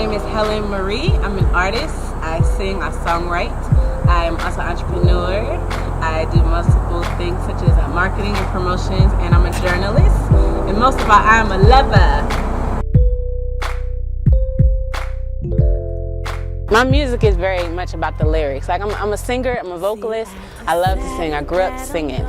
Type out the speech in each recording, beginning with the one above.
name is Helen Marie. I'm an artist. I sing, I songwrite. I'm also an entrepreneur. I do multiple things such as marketing and promotions, and I'm a journalist. And most of all, I'm a lover. My music is very much about the lyrics. Like I'm a singer, I'm a vocalist. I love to sing. I grew up singing,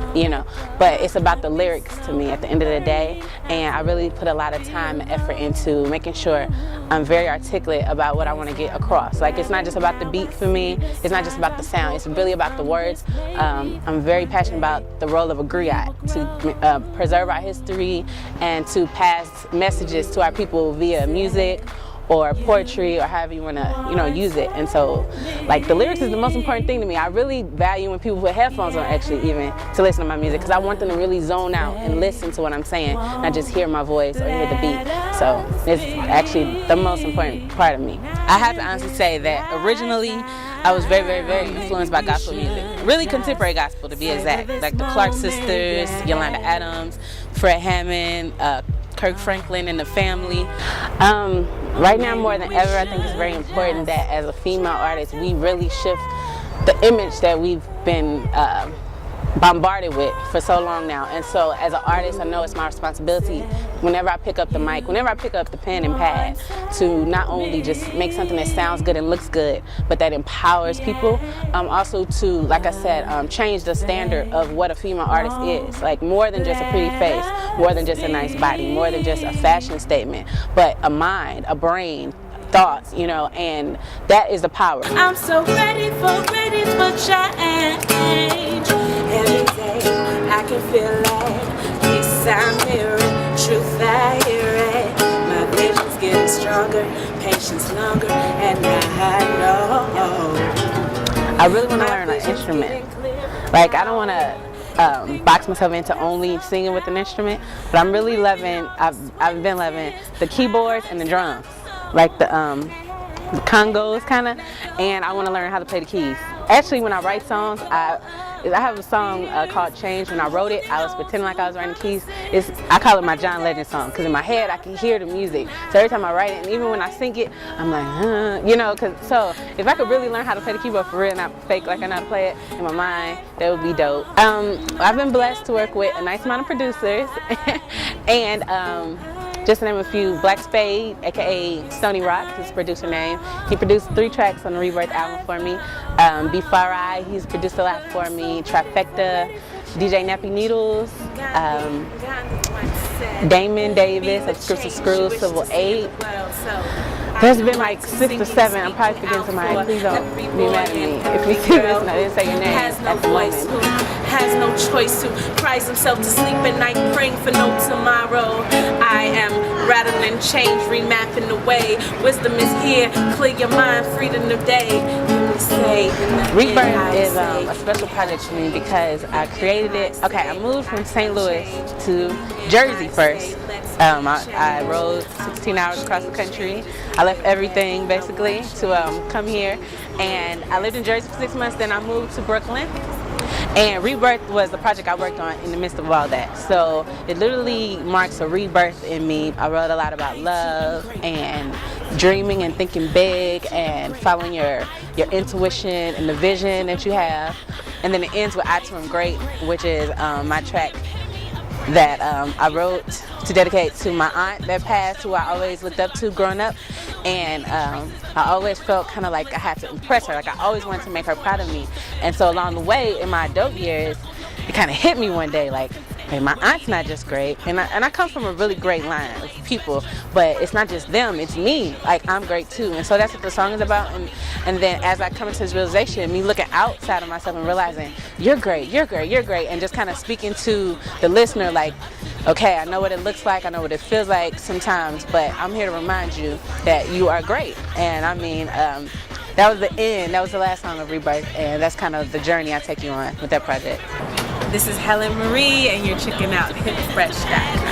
but it's about the lyrics to me at the end of the day. And I really put a lot of time and effort into making sure I'm very articulate about what I want to get across. Like it's not just about the beat for me. It's not just about the sound. It's really about the words. I'm very passionate about the role of a griot to preserve our history and to pass messages to our people via music or poetry, or however you want to, use it. And so, like, the lyrics is the most important thing to me. I really value when people put headphones on, actually, even to listen to my music, because I want them to really zone out and listen to what I'm saying, not just hear my voice or hear the beat. So it's actually the most important part of me. I have to honestly say that originally I was very, very, very influenced by gospel music. Really contemporary gospel, to be exact. Like the Clark Sisters, Yolanda Adams, Fred Hammond, Kirk Franklin and the Family. Right now more than ever, I think it's very important that as a female artist we really shift the image that we've been bombarded with for so long now. And so as an artist, I know it's my responsibility whenever I pick up the mic, whenever I pick up the pen and pad, to not only just make something that sounds good and looks good, but that empowers people. Also to, like I said, change the standard of what a female artist is. Like more than just a pretty face, more than just a nice body, more than just a fashion statement, but a mind, a brain, thoughts, and that is the power. I'm so ready for change. Every day I can feel it. Peace I'm hearing, truth I hear it. My vision's getting stronger, patience longer, and I know I really want to learn an instrument. Like I don't want to box myself into only singing with an instrument, but I'm really loving, I've been loving the keyboards and the drums, like the congos kind of, and I want to learn how to play the keys. Actually, when I write songs, I have a song called Change. When I wrote it, I was pretending like I was writing keys. I call it my John Legend song, because in my head I can hear the music. So every time I write it, and even when I sing it, I'm like, so if I could really learn how to play the keyboard for real, not fake like I know how to play it in my mind, that would be dope. I've been blessed to work with a nice amount of producers, and just to name a few, Black Spade, aka Stony Rock, his producer name. He produced 3 tracks on the Rebirth album for me. B4I, he's produced a lot for me. Trifecta, DJ Nappy Needles, Damon Davis of Scripts and Screws, Civil 8. There's been like 6 or 7. I'm probably forgetting somebody. Please don't be mad at me if you see this and I didn't say your name. Has no choice to cries himself to sleep at night, praying for no tomorrow. I am rattling change, remapping the way. Wisdom is here, clear your mind, freedom of day. Rebirth is a special project for me because I created it. Okay, I moved from St. Louis to Jersey first. I rode 16 hours across the country. I left everything basically to come here, and I lived in Jersey for 6 months. Then I moved to Brooklyn. And Rebirth was the project I worked on in the midst of all that. So it literally marks a rebirth in me. I wrote a lot about love and dreaming and thinking big and following your intuition and the vision that you have. And then it ends with I Too Am Great, which is my track that I wrote to dedicate to my aunt that passed, who I always looked up to growing up. And I always felt kind of like I had to impress her. Like I always wanted to make her proud of me. And so along the way, in my adult years, it kind of hit me one day, like, hey, my aunt's not just great. And I come from a really great line of people, but it's not just them, it's me. Like, I'm great too. And so that's what the song is about. And then as I come into this realization, me looking outside of myself and realizing, you're great, you're great, you're great. And just kind of speaking to the listener like, okay, I know what it looks like, I know what it feels like sometimes, but I'm here to remind you that you are great. And I mean, that was the end, that was the last song of Rebirth, and that's kind of the journey I take you on with that project. This is Helen Marie, and you're checking out hipfresh.com.